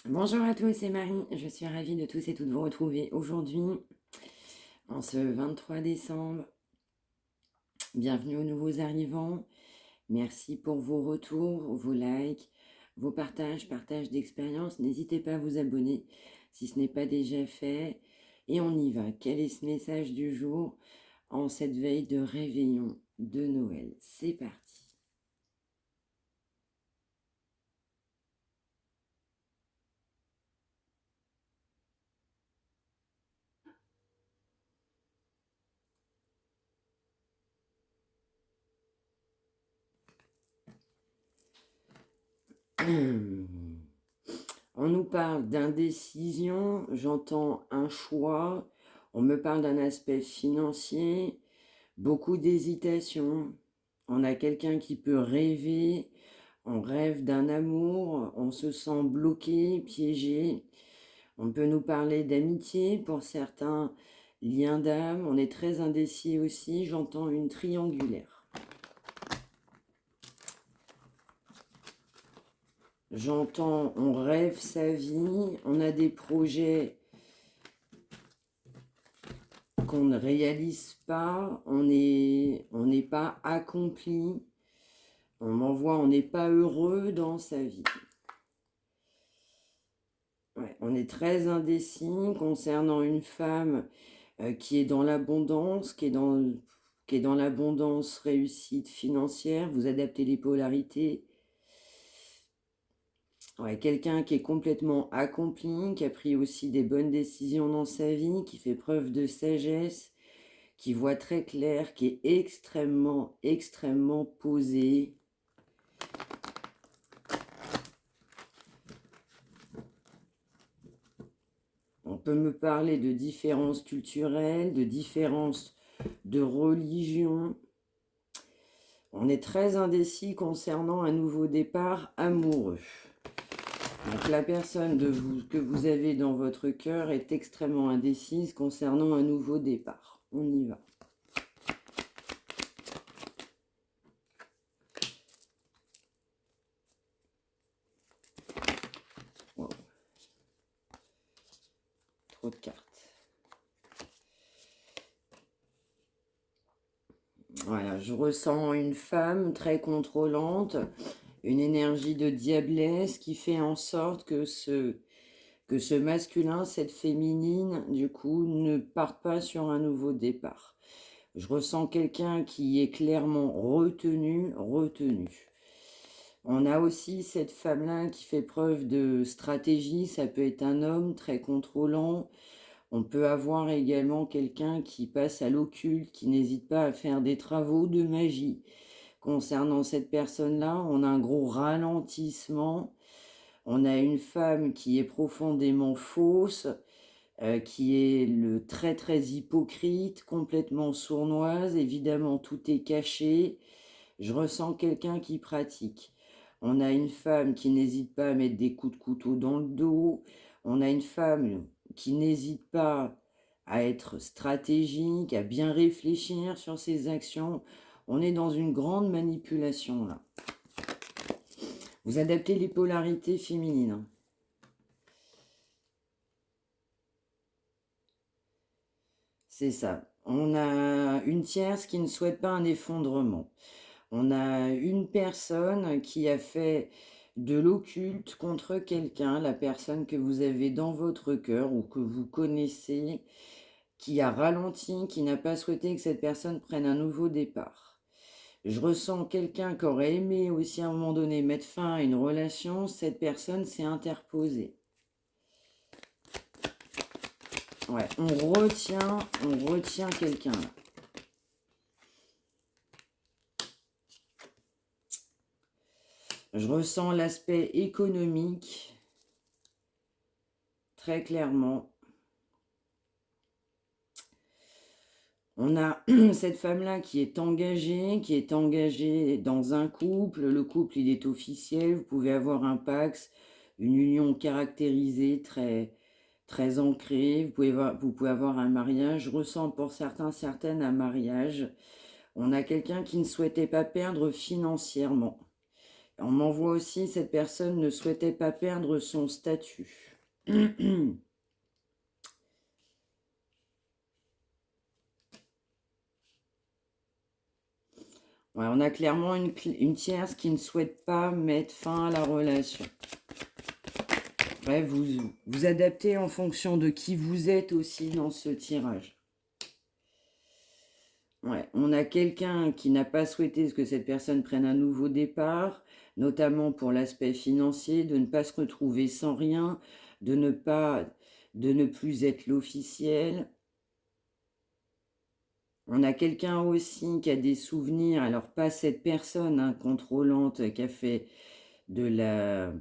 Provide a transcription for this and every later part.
Bonjour à tous, c'est Marie. Je suis ravie de tous et toutes vous retrouver aujourd'hui, en ce 23 décembre. Bienvenue aux nouveaux arrivants. Merci pour vos retours, vos likes, vos partages d'expérience. N'hésitez pas à vous abonner si ce n'est pas déjà fait. Et on y va. Quel est ce message du jour en cette veille de réveillon de Noël? C'est parti. On nous parle d'indécision, j'entends un choix, on me parle d'un aspect financier, beaucoup d'hésitation. On a quelqu'un qui peut rêver, on rêve d'un amour, on se sent bloqué, piégé. On peut nous parler d'amitié pour certains liens d'âme, on est très indécis aussi, j'entends une triangulaire. J'entends, on rêve sa vie, on a des projets qu'on ne réalise pas, on n'est pas accompli, on m'envoie, on n'est pas heureux dans sa vie. Ouais, on est très indécis concernant une femme qui est dans l'abondance, qui est dans l'abondance réussite financière, vous adaptez les polarités. Ouais, quelqu'un qui est complètement accompli, qui a pris aussi des bonnes décisions dans sa vie, qui fait preuve de sagesse, qui voit très clair, qui est extrêmement posé. On peut me parler de différences culturelles, de différences de religion. On est très indécis concernant un nouveau départ amoureux. Donc la personne que vous avez dans votre cœur est extrêmement indécise concernant un nouveau départ. On y va. Wow. Trop de cartes. Voilà, je ressens une femme très contrôlante, une énergie de diablesse qui fait en sorte que ce masculin, cette féminine, du coup, ne parte pas sur un nouveau départ. Je ressens quelqu'un qui est clairement retenu. On a aussi cette femme-là qui fait preuve de stratégie, ça peut être un homme très contrôlant. On peut avoir également quelqu'un qui passe à l'occulte, qui n'hésite pas à faire des travaux de magie. Concernant cette personne-là, on a un gros ralentissement. On a une femme qui est profondément fausse, qui est très hypocrite, complètement sournoise. Évidemment, tout est caché. Je ressens quelqu'un qui pratique. On a une femme qui n'hésite pas à mettre des coups de couteau dans le dos. On a une femme qui n'hésite pas à être stratégique, à bien réfléchir sur ses actions. On est dans une grande manipulation là. Vous adaptez les polarités féminines. C'est ça. On a une tierce qui ne souhaite pas un effondrement. On a une personne qui a fait de l'occulte contre quelqu'un, la personne que vous avez dans votre cœur ou que vous connaissez, qui a ralenti, qui n'a pas souhaité que cette personne prenne un nouveau départ. Je ressens quelqu'un qui aurait aimé aussi à un moment donné mettre fin à une relation, cette personne s'est interposée. Ouais, on retient quelqu'un là. Je ressens l'aspect économique très clairement. On a cette femme-là qui est engagée dans un couple. Le couple, il est officiel. Vous pouvez avoir un pax, une union caractérisée, très ancrée. Vous pouvez avoir un mariage. Je ressens pour certaines un mariage. On a quelqu'un qui ne souhaitait pas perdre financièrement, On m'envoie aussi, cette personne ne souhaitait pas perdre son statut. Ouais, on a clairement une tierce qui ne souhaite pas mettre fin à la relation. Ouais, vous adaptez en fonction de qui vous êtes aussi dans ce tirage. Ouais, on a quelqu'un qui n'a pas souhaité que cette personne prenne un nouveau départ, notamment pour l'aspect financier, de ne pas se retrouver sans rien, de ne plus être l'officiel. On a quelqu'un aussi qui a des souvenirs, alors pas cette personne contrôlante qui a fait de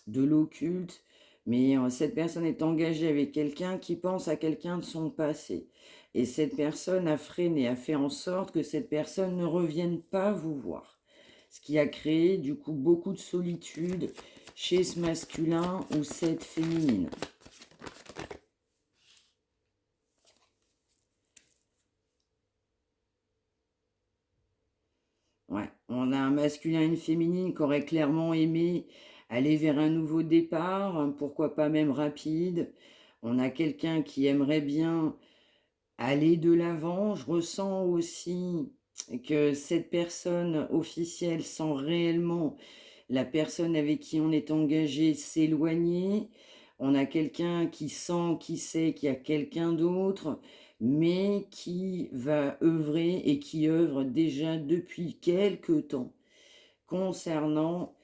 l'occulte, mais cette personne est engagée avec quelqu'un qui pense à quelqu'un de son passé. Et cette personne a freiné, a fait en sorte que cette personne ne revienne pas vous voir. Ce qui a créé du coup beaucoup de solitude chez ce masculin ou cette féminine. Ouais, on a un masculin et une féminine qui auraient clairement aimé aller vers un nouveau départ, pourquoi pas même rapide. On a quelqu'un qui aimerait bien aller de l'avant. Je ressens aussi que cette personne officielle sent réellement la personne avec qui on est engagé s'éloigner. On a quelqu'un qui sent, qui sait qu'il y a quelqu'un d'autre, mais qui va œuvrer et qui œuvre déjà depuis quelque temps concernant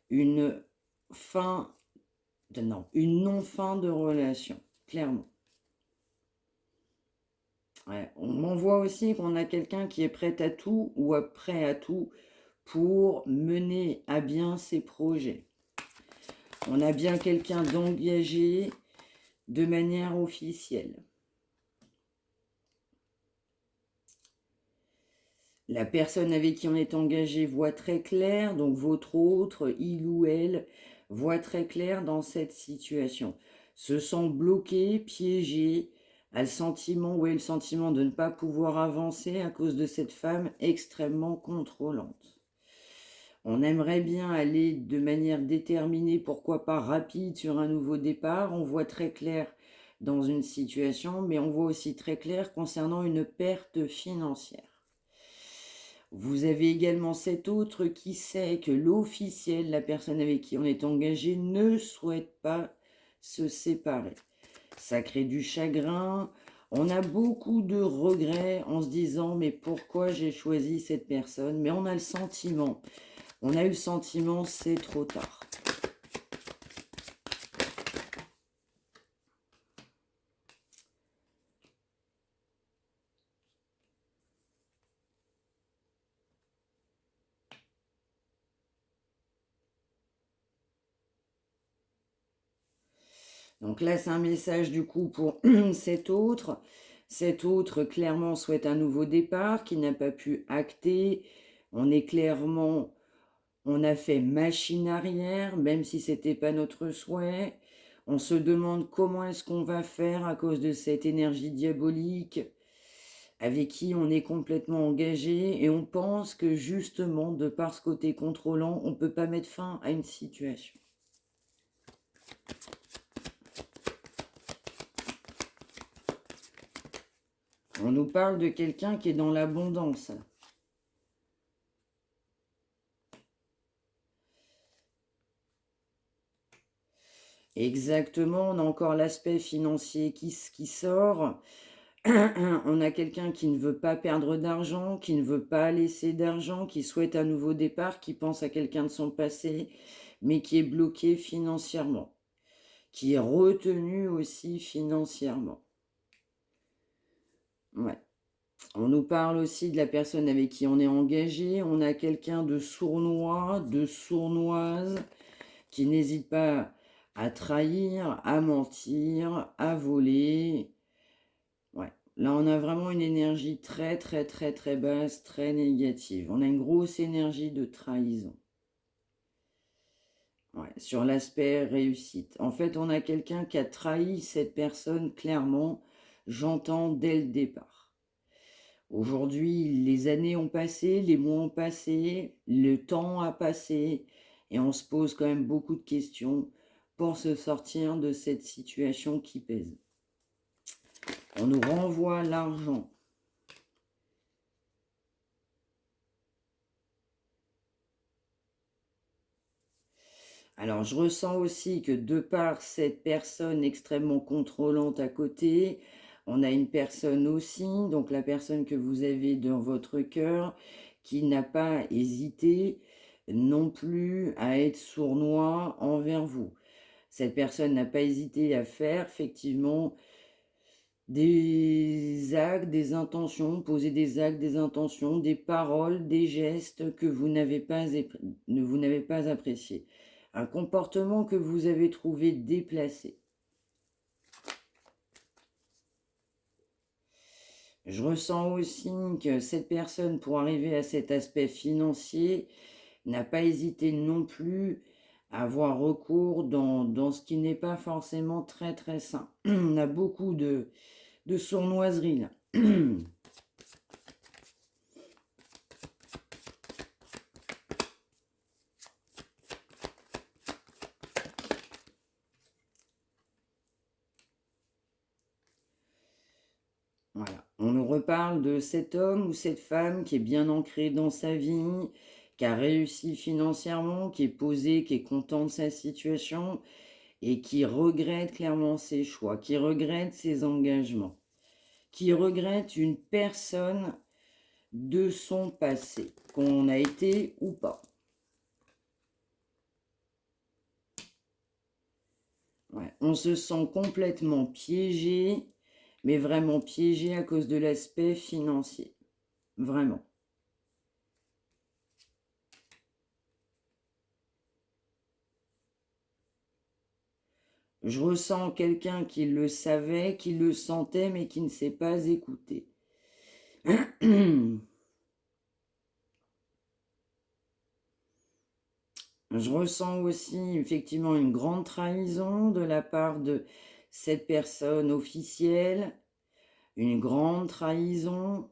une fin, non, une non-fin de relation, clairement. Ouais, on m'envoie aussi qu'on a quelqu'un qui est prêt à tout ou prêt à tout pour mener à bien ses projets. On a bien quelqu'un d'engagé de manière officielle. La personne avec qui on est engagé voit très clair, donc votre autre, il ou elle, voit très clair dans cette situation. Se sent bloqué, piégé, a le sentiment ou a le sentiment de ne pas pouvoir avancer à cause de cette femme extrêmement contrôlante. On aimerait bien aller de manière déterminée, pourquoi pas rapide, sur un nouveau départ. On voit très clair dans une situation, mais on voit aussi très clair concernant une perte financière. Vous avez également cet autre qui sait que l'officiel, la personne avec qui on est engagé, ne souhaite pas se séparer. Ça crée du chagrin. On a beaucoup de regrets en se disant mais pourquoi j'ai choisi cette personne? Mais on a le sentiment, c'est trop tard. Donc là, c'est un message du coup pour cet autre. Cet autre, clairement, souhaite un nouveau départ qui n'a pas pu acter. On est clairement, on a fait machine arrière, même si ce n'était pas notre souhait. On se demande comment est-ce qu'on va faire à cause de cette énergie diabolique avec qui on est complètement engagé. Et on pense que justement, de par ce côté contrôlant, on ne peut pas mettre fin à une situation. On nous parle de quelqu'un qui est dans l'abondance. Exactement, on a encore l'aspect financier qui sort. On a quelqu'un qui ne veut pas perdre d'argent, qui ne veut pas laisser d'argent, qui souhaite un nouveau départ, qui pense à quelqu'un de son passé, mais qui est bloqué financièrement, qui est retenu aussi financièrement. Ouais. On nous parle aussi de la personne avec qui on est engagé. On a quelqu'un de sournois, de sournoise, qui n'hésite pas à trahir, à mentir, à voler. Ouais. Là, on a vraiment une énergie très, très, très, très basse, très négative. On a une grosse énergie de trahison. Ouais. Sur l'aspect réussite. En fait, on a quelqu'un qui a trahi cette personne clairement, j'entends dès le départ. Aujourd'hui, les années ont passé, les mois ont passé, le temps a passé. et on se pose quand même beaucoup de questions pour se sortir de cette situation qui pèse. On nous renvoie l'argent. Alors, je ressens aussi que de par cette personne extrêmement contrôlante à côté, on a une personne aussi, donc la personne que vous avez dans votre cœur, qui n'a pas hésité non plus à être sournois envers vous. Cette personne n'a pas hésité à faire effectivement des actes, des intentions, poser des actes, des intentions, des paroles, des gestes que vous n'avez pas appréciés. Un comportement que vous avez trouvé déplacé. Je ressens aussi que cette personne, pour arriver à cet aspect financier, n'a pas hésité non plus à avoir recours dans ce qui n'est pas forcément très très sain. On a beaucoup de sournoiserie là. Voilà. On nous reparle de cet homme ou cette femme qui est bien ancré dans sa vie, qui a réussi financièrement, qui est posé, qui est content de sa situation et qui regrette clairement ses choix, qui regrette ses engagements, qui regrette une personne de son passé, qu'on a été ou pas. Ouais. On se sent complètement piégé, mais vraiment piégé à cause de l'aspect financier. Vraiment. Je ressens quelqu'un qui le savait, qui le sentait, mais qui ne s'est pas écouté. Je ressens aussi effectivement une grande trahison de la part de cette personne officielle, une grande trahison.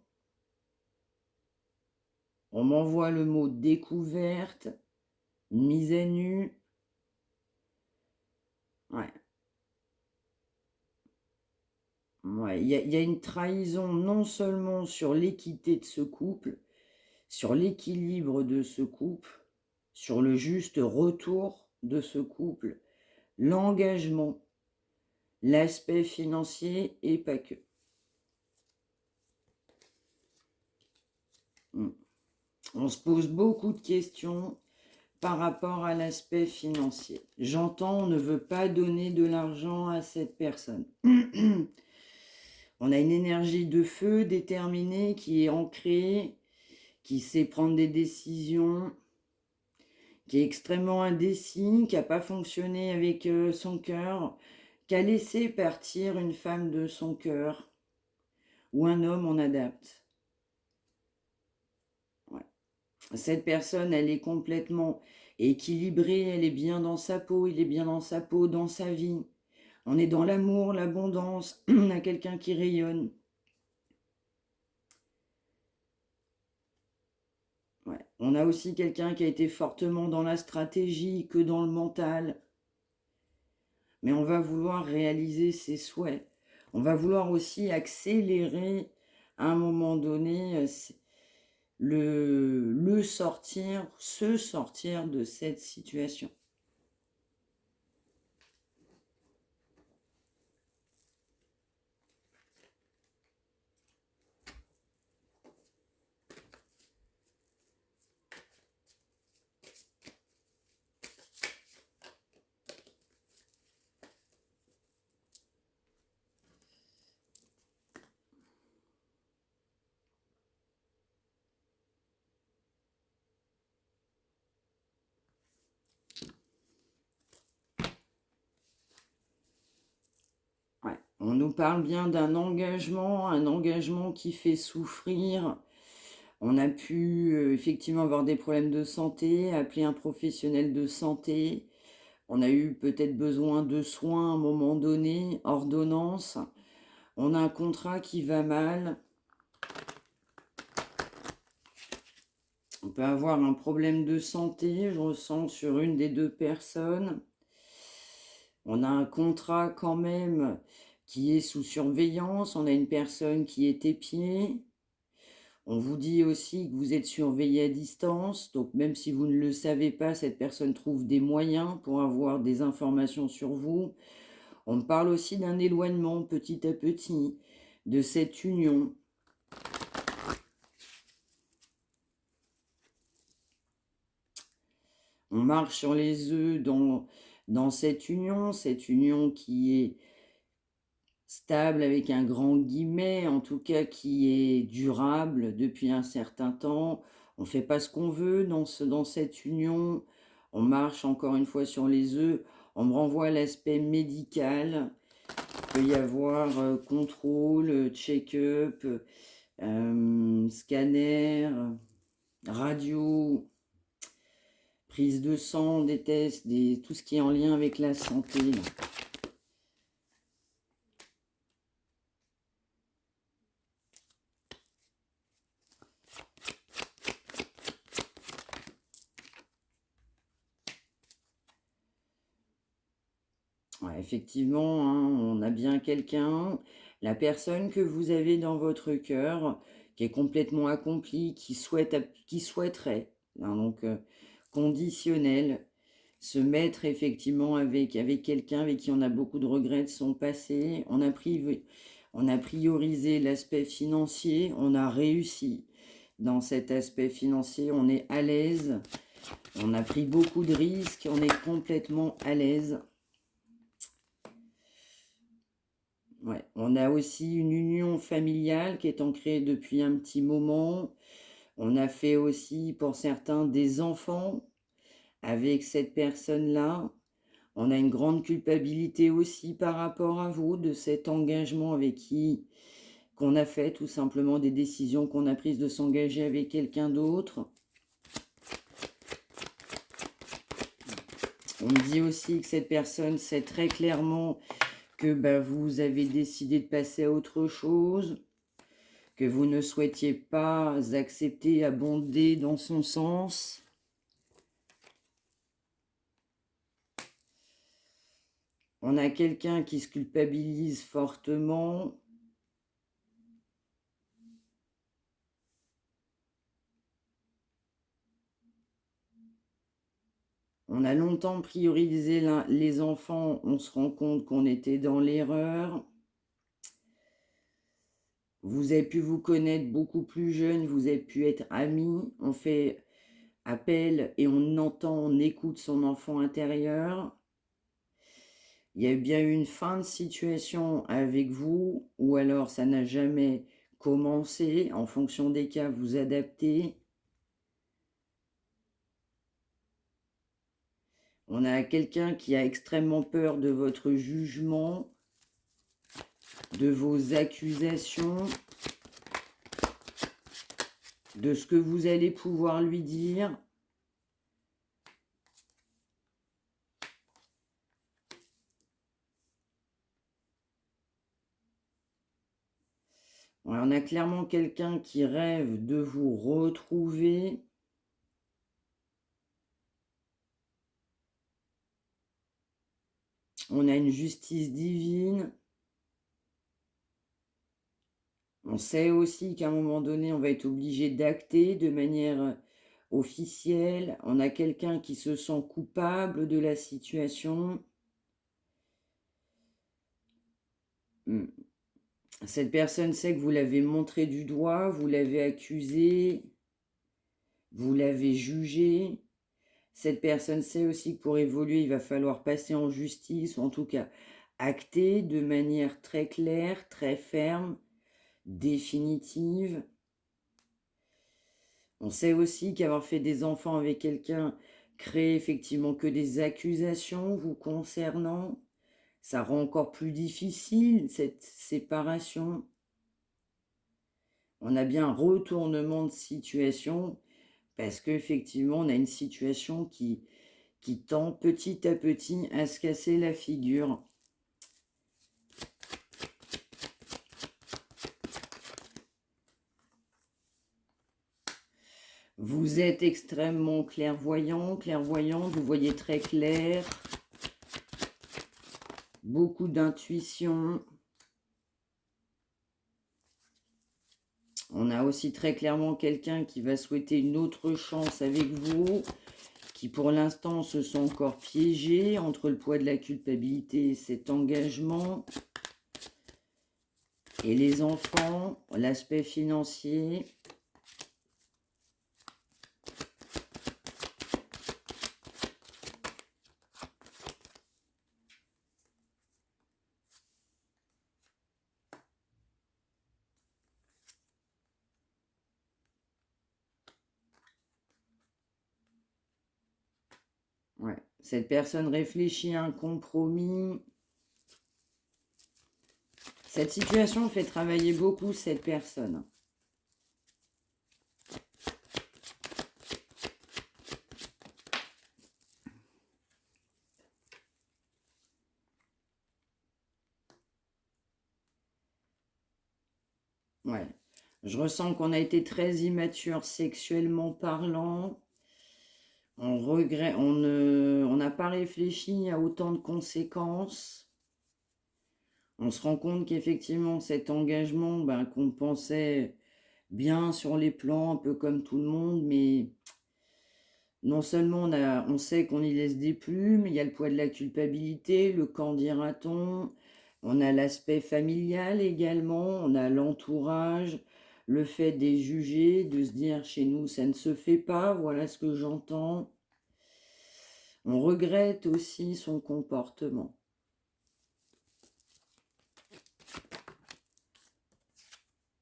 On m'envoie le mot découverte, mise à nu. Ouais. Ouais, il y a une trahison non seulement sur l'équité de ce couple, sur l'équilibre de ce couple, sur le juste retour de ce couple, l'engagement, l'aspect financier et pas que. On se pose beaucoup de questions par rapport à l'aspect financier. J'entends, on ne veut pas donner de l'argent à cette personne. On a une énergie de feu déterminée qui est ancrée, qui sait prendre des décisions, qui est extrêmement indécis, qui n'a pas fonctionné avec son cœur, qui a laissé partir une femme de son cœur, ou un homme, on adapte. Ouais. Cette personne, elle est complètement équilibrée, elle est bien dans sa peau, il est bien dans sa peau, dans sa vie. On est dans l'amour, l'abondance, on a quelqu'un qui rayonne. Ouais. On a aussi quelqu'un qui a été fortement dans la stratégie que dans le mental. Mais on va vouloir réaliser ses souhaits. On va vouloir aussi accélérer à un moment donné le sortir, se sortir de cette situation. Ouais. On nous parle bien d'un engagement, un engagement qui fait souffrir. On a pu effectivement avoir des problèmes de santé, appeler un professionnel de santé. On a eu peut-être besoin de soins à un moment donné, ordonnance. On a un contrat qui va mal. peut avoir un problème de santé, je ressens sur une des deux personnes. On a un contrat quand même qui est sous surveillance, on a une personne qui est épiée. On vous dit aussi que vous êtes surveillé à distance, donc même si vous ne le savez pas, cette personne trouve des moyens pour avoir des informations sur vous. On me parle aussi d'un éloignement petit à petit de cette union. On marche sur les œufs dans cette union qui est stable avec un grand guillemet, en tout cas qui est durable depuis un certain temps. On ne fait pas ce qu'on veut dans cette union. On marche encore une fois sur les œufs. On me renvoie à l'aspect médical. Il peut y avoir contrôle, check-up, scanner, radio, prise de sang, des tests, tout ce qui est en lien avec la santé. Là. Ouais, effectivement, hein, on a bien quelqu'un, la personne que vous avez dans votre cœur, qui est complètement accomplie, qui souhaiterait, hein, donc conditionnel, se mettre effectivement avec quelqu'un avec qui on a beaucoup de regrets de son passé. On a priorisé l'aspect financier, on a réussi dans cet aspect financier, on est à l'aise, on a pris beaucoup de risques, on est complètement à l'aise. Ouais. On a aussi une union familiale qui est ancrée depuis un petit moment. On a fait aussi pour certains des enfants avec cette personne-là. On a une grande culpabilité aussi par rapport à vous de cet engagement avec qui qu'on a fait, tout simplement des décisions qu'on a prises de s'engager avec quelqu'un d'autre. On me dit aussi que cette personne sait très clairement que vous avez décidé de passer à autre chose, que vous ne souhaitiez pas accepter, abonder dans son sens. On a quelqu'un qui se culpabilise fortement. On a longtemps priorisé les enfants, on se rend compte qu'on était dans l'erreur. Vous avez pu vous connaître beaucoup plus jeune, vous avez pu être amis, on fait appel et on écoute son enfant intérieur. Il y a bien eu une fin de situation avec vous, ou alors ça n'a jamais commencé. En fonction des cas, vous adaptez. On a quelqu'un qui a extrêmement peur de votre jugement, de vos accusations, de ce que vous allez pouvoir lui dire. On a clairement quelqu'un qui rêve de vous retrouver. On a une justice divine. On sait aussi qu'à un moment donné, on va être obligé d'acter de manière officielle. On a quelqu'un qui se sent coupable de la situation. Cette personne sait que vous l'avez montré du doigt, vous l'avez accusé, vous l'avez jugé. Cette personne sait aussi que pour évoluer, il va falloir passer en justice, ou en tout cas acter de manière très claire, très ferme, définitive. On sait aussi qu'avoir fait des enfants avec quelqu'un crée effectivement que des accusations vous concernant. Ça rend encore plus difficile cette séparation. On a bien un retournement de situation parce qu'effectivement, on a une situation qui tend petit à petit à se casser la figure. Vous êtes extrêmement clairvoyant, clairvoyante, vous voyez très clair, beaucoup d'intuition. On a aussi très clairement quelqu'un qui va souhaiter une autre chance avec vous, qui pour l'instant se sent encore piégé entre le poids de la culpabilité et cet engagement. Et les enfants, l'aspect financier. Ouais. Cette personne réfléchit à un compromis. Cette situation fait travailler beaucoup cette personne. Ouais. Je ressens qu'on a été très immature sexuellement parlant. On regrette, on n'a pas réfléchi à autant de conséquences. On se rend compte qu'effectivement, cet engagement, qu'on pensait bien sur les plans, un peu comme tout le monde, mais non seulement on sait qu'on y laisse des plumes, il y a le poids de la culpabilité, le quand dira-t-on, on a l'aspect familial également, on a l'entourage, le fait des juger, de se dire chez nous ça ne se fait pas, voilà ce que j'entends. On regrette aussi son comportement.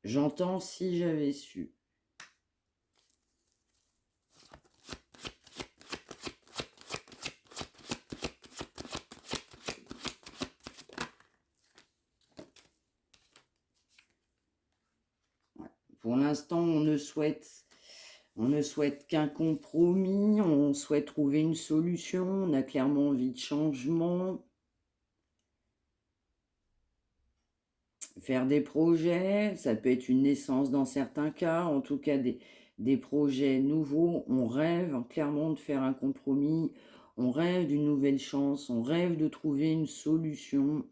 J'entends si j'avais su. Ouais. Pour l'instant, on ne souhaite qu'un compromis, on souhaite trouver une solution, on a clairement envie de changement. Faire des projets, ça peut être une naissance dans certains cas, en tout cas des projets nouveaux. On rêve clairement de faire un compromis, on rêve d'une nouvelle chance, on rêve de trouver une solution.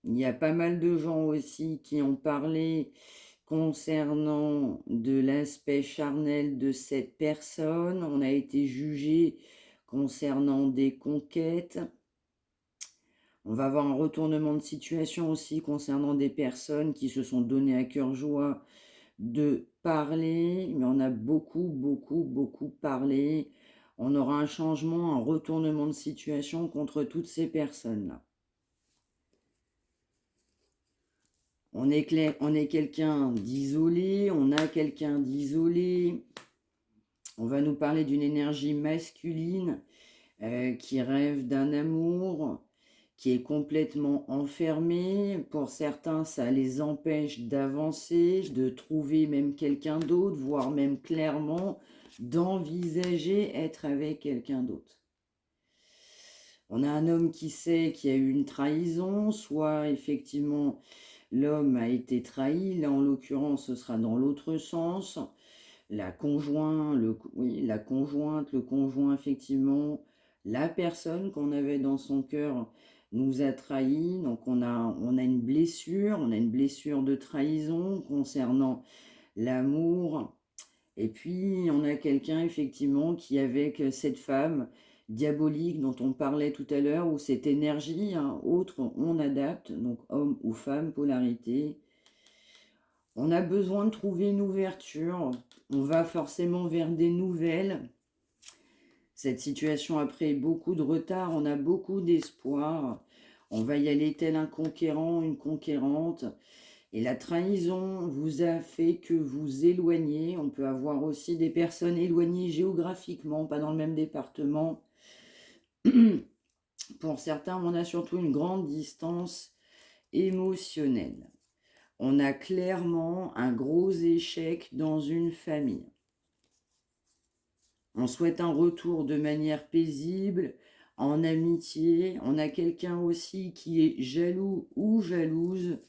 Il y a pas mal de gens aussi qui ont parlé concernant de l'aspect charnel de cette personne. On a été jugé concernant des conquêtes. On va avoir un retournement de situation aussi concernant des personnes qui se sont données à cœur joie de parler, mais on a beaucoup parlé. On aura un changement, un retournement de situation contre toutes ces personnes-là. On est quelqu'un d'isolé, on a quelqu'un d'isolé. On va nous parler d'une énergie masculine qui rêve d'un amour, qui est complètement enfermé. Pour certains, ça les empêche d'avancer, de trouver même quelqu'un d'autre, voire même clairement d'envisager être avec quelqu'un d'autre. On a un homme qui sait qu'il y a eu une trahison, soit effectivement l'homme a été trahi, là en l'occurrence ce sera dans l'autre sens. La conjointe, la conjointe, le conjoint effectivement, la personne qu'on avait dans son cœur nous a trahis, donc on a une blessure de trahison concernant l'amour, et puis on a quelqu'un effectivement qui avec cette femme diabolique dont on parlait tout à l'heure, ou cette énergie, autre, on adapte, donc homme ou femme, polarité. On a besoin de trouver une ouverture, on va forcément vers des nouvelles. Cette situation a pris beaucoup de retard, on a beaucoup d'espoir. On va y aller tel un conquérant, une conquérante. Et la trahison vous a fait que vous éloignez. On peut avoir aussi des personnes éloignées géographiquement, pas dans le même département. Pour certains, on a surtout une grande distance émotionnelle. On a clairement un gros échec dans une famille. On souhaite un retour de manière paisible, en amitié. On a quelqu'un aussi qui est jaloux ou jalouse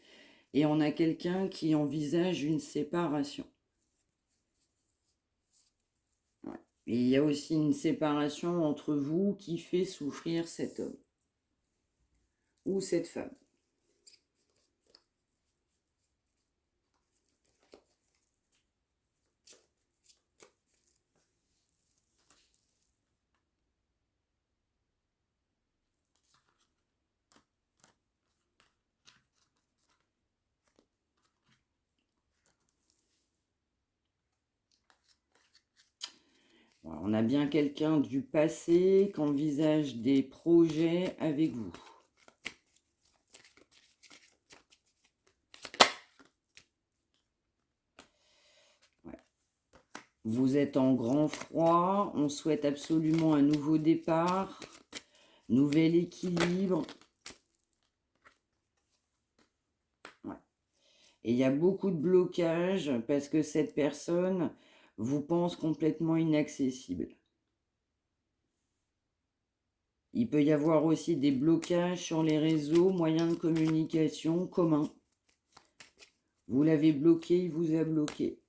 Et on a quelqu'un qui envisage une séparation. Ouais. Et il y a aussi une séparation entre vous qui fait souffrir cet homme ou cette femme. Voilà, on a bien quelqu'un du passé qui envisage des projets avec vous. Ouais. Vous êtes en grand froid, on souhaite absolument un nouveau départ, nouvel équilibre. Ouais. Et il y a beaucoup de blocages parce que cette personne vous pense complètement inaccessible. Il peut y avoir aussi des blocages sur les réseaux, moyens de communication communs. Vous l'avez bloqué, il vous a bloqué.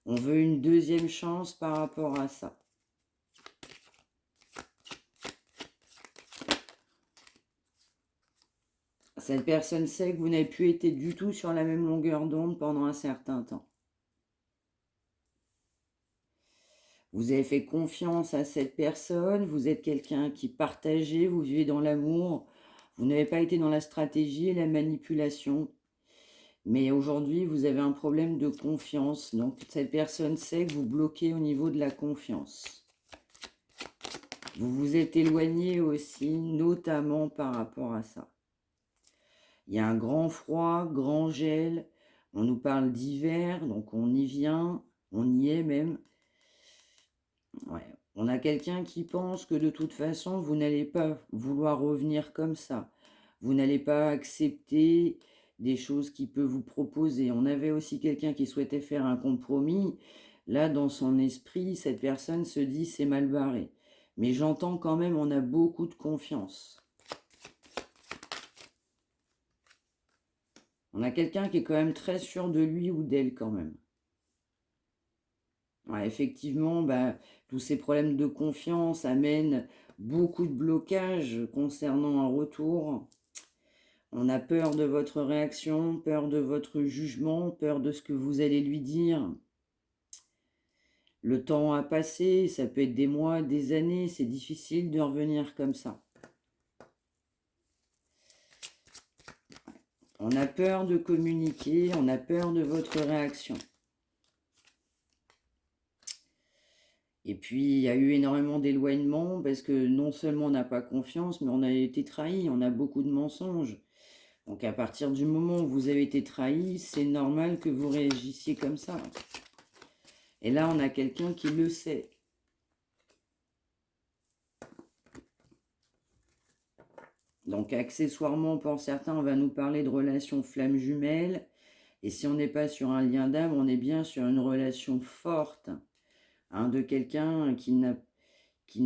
On veut une deuxième chance par rapport à ça. Cette personne sait que vous n'avez plus été du tout sur la même longueur d'onde pendant un certain temps. Vous avez fait confiance à cette personne, vous êtes quelqu'un qui partageait, vous vivez dans l'amour, vous n'avez pas été dans la stratégie et la manipulation. Mais aujourd'hui, vous avez un problème de confiance. Donc, cette personne sait que vous bloquez au niveau de la confiance. Vous vous êtes éloigné aussi, notamment par rapport à ça. Il y a un grand froid, grand gel. On nous parle d'hiver, donc on y vient, on y est même. Ouais. On a quelqu'un qui pense que de toute façon, vous n'allez pas vouloir revenir comme ça. Vous n'allez pas accepter des choses qu'il peut vous proposer. On avait aussi quelqu'un qui souhaitait faire un compromis. Là, dans son esprit, cette personne se dit c'est mal barré. Mais j'entends quand même, on a beaucoup de confiance. On a quelqu'un qui est quand même très sûr de lui ou d'elle quand même. Ouais, effectivement, tous ces problèmes de confiance amènent beaucoup de blocages concernant un retour. On a peur de votre réaction, peur de votre jugement, peur de ce que vous allez lui dire. Le temps a passé, ça peut être des mois, des années, c'est difficile de revenir comme ça. On a peur de communiquer, on a peur de votre réaction. Et puis, il y a eu énormément d'éloignement parce que non seulement on n'a pas confiance, mais on a été trahi, on a beaucoup de mensonges. Donc, à partir du moment où vous avez été trahi, c'est normal que vous réagissiez comme ça. Et là, on a quelqu'un qui le sait. Donc, accessoirement, pour certains, on va nous parler de relations flammes jumelles. Et si on n'est pas sur un lien d'âme, on est bien sur une relation forte, hein, de quelqu'un qui ne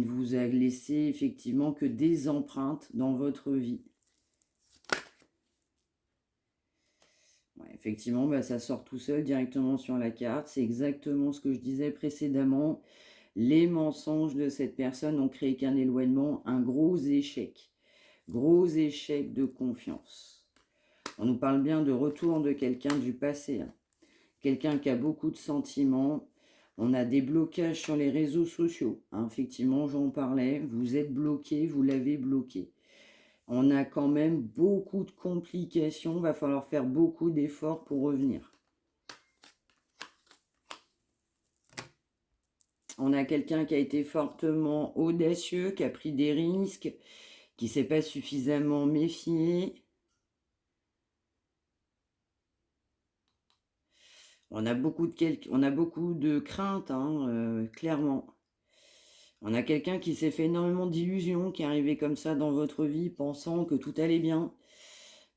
vous a laissé effectivement que des empreintes dans votre vie. Ouais, effectivement, ça sort tout seul directement sur la carte. C'est exactement ce que je disais précédemment. Les mensonges de cette personne n'ont créé qu'un éloignement, un gros échec. Gros échec de confiance. On nous parle bien de retour de quelqu'un du passé. Hein. Quelqu'un qui a beaucoup de sentiments. On a des blocages sur les réseaux sociaux. Hein, effectivement, j'en parlais. Vous êtes bloqué, vous l'avez bloqué. On a quand même beaucoup de complications. Il va falloir faire beaucoup d'efforts pour revenir. On a quelqu'un qui a été fortement audacieux, qui a pris des risques, qui ne s'est pas suffisamment méfié. On a beaucoup de craintes, hein, clairement. On a quelqu'un qui s'est fait énormément d'illusions, qui est arrivé comme ça dans votre vie, pensant que tout allait bien,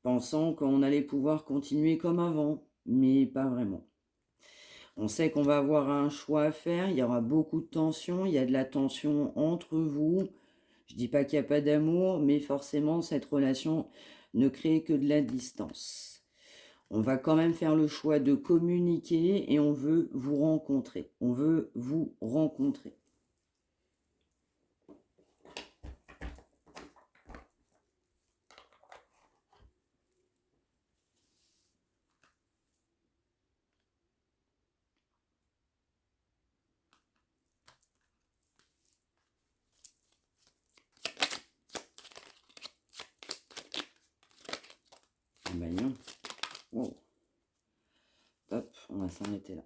pensant qu'on allait pouvoir continuer comme avant, mais pas vraiment. On sait qu'on va avoir un choix à faire, il y aura beaucoup de tensions, il y a de la tension entre vous. Je ne dis pas qu'il n'y a pas d'amour, mais forcément, cette relation ne crée que de la distance. On va quand même faire le choix de communiquer et on veut vous rencontrer. On veut vous rencontrer. Ben non. Wow. Hop, on va s'arrêter là.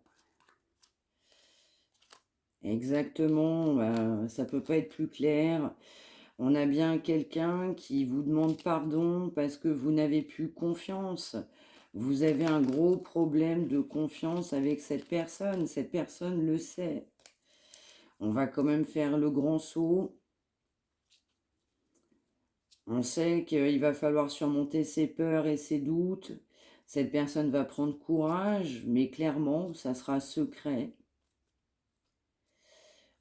Exactement, bah, ça peut pas être plus clair. On a bien quelqu'un qui vous demande pardon parce que vous n'avez plus confiance. Vous avez un gros problème de confiance avec cette personne le sait. On va quand même faire le grand saut. On sait qu'il va falloir surmonter ses peurs et ses doutes. Cette personne va prendre courage, mais clairement, ça sera secret.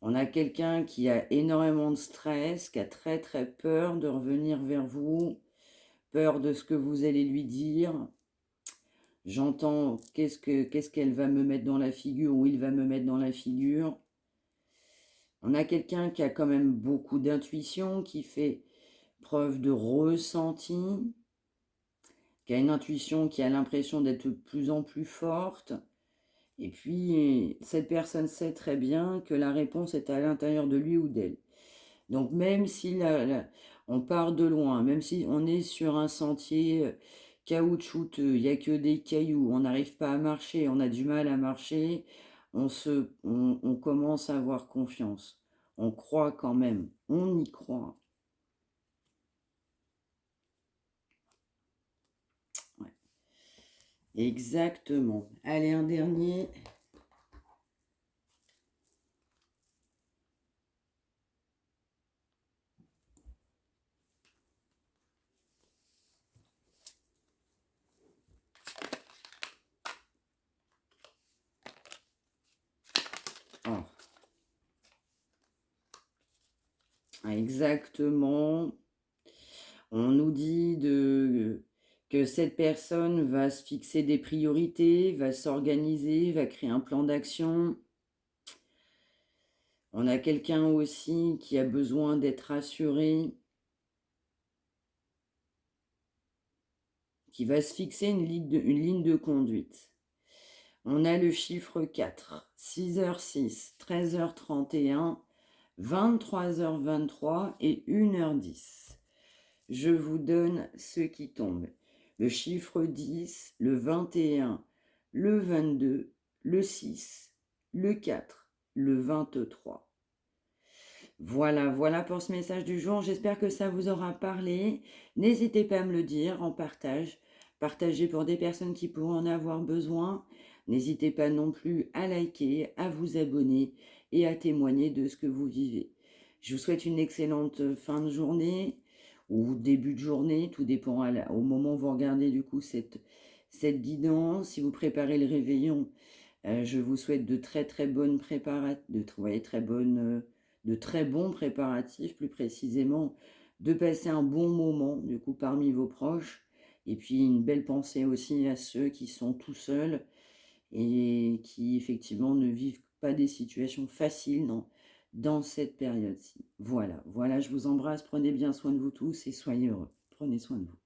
On a quelqu'un qui a énormément de stress, qui a très très peur de revenir vers vous, peur de ce que vous allez lui dire. J'entends qu'est-ce qu'elle va me mettre dans la figure ou il va me mettre dans la figure. On a quelqu'un qui a quand même beaucoup d'intuition, qui fait preuve de ressenti, qui a une intuition qui a l'impression d'être de plus en plus forte. Et puis, cette personne sait très bien que la réponse est à l'intérieur de lui ou d'elle. Donc, même si on part de loin, même si on est sur un sentier caoutchouteux, il n'y a que des cailloux, on n'arrive pas à marcher, on a du mal à marcher, on commence à avoir confiance. On croit quand même, on y croit. Ouais. Exactement. Allez, un dernier. Oh. Exactement. On nous dit que cette personne va se fixer des priorités, va s'organiser, va créer un plan d'action. On a quelqu'un aussi qui a besoin d'être rassuré, qui va se fixer une ligne de conduite. On a le chiffre 4, 6h06, 13h31, 23h23 et 1h10. Je vous donne ceux qui tombent. Le chiffre 10, le 21, le 22, le 6, le 4, le 23. Voilà pour ce message du jour. J'espère que ça vous aura parlé. N'hésitez pas à me le dire en partage. Partagez pour des personnes qui pourront en avoir besoin. N'hésitez pas non plus à liker, à vous abonner et à témoigner de ce que vous vivez. Je vous souhaite une excellente fin de journée ou début de journée. Tout dépend au moment où vous regardez du coup cette guidance. Si vous préparez le réveillon, je vous souhaite de très bonnes de très bons préparatifs, plus précisément, de passer un bon moment, du coup, parmi vos proches, et puis une belle pensée aussi à ceux qui sont tout seuls et qui, effectivement, ne vivent pas des situations faciles dans cette période-ci. Voilà, je vous embrasse, prenez bien soin de vous tous et soyez heureux. Prenez soin de vous.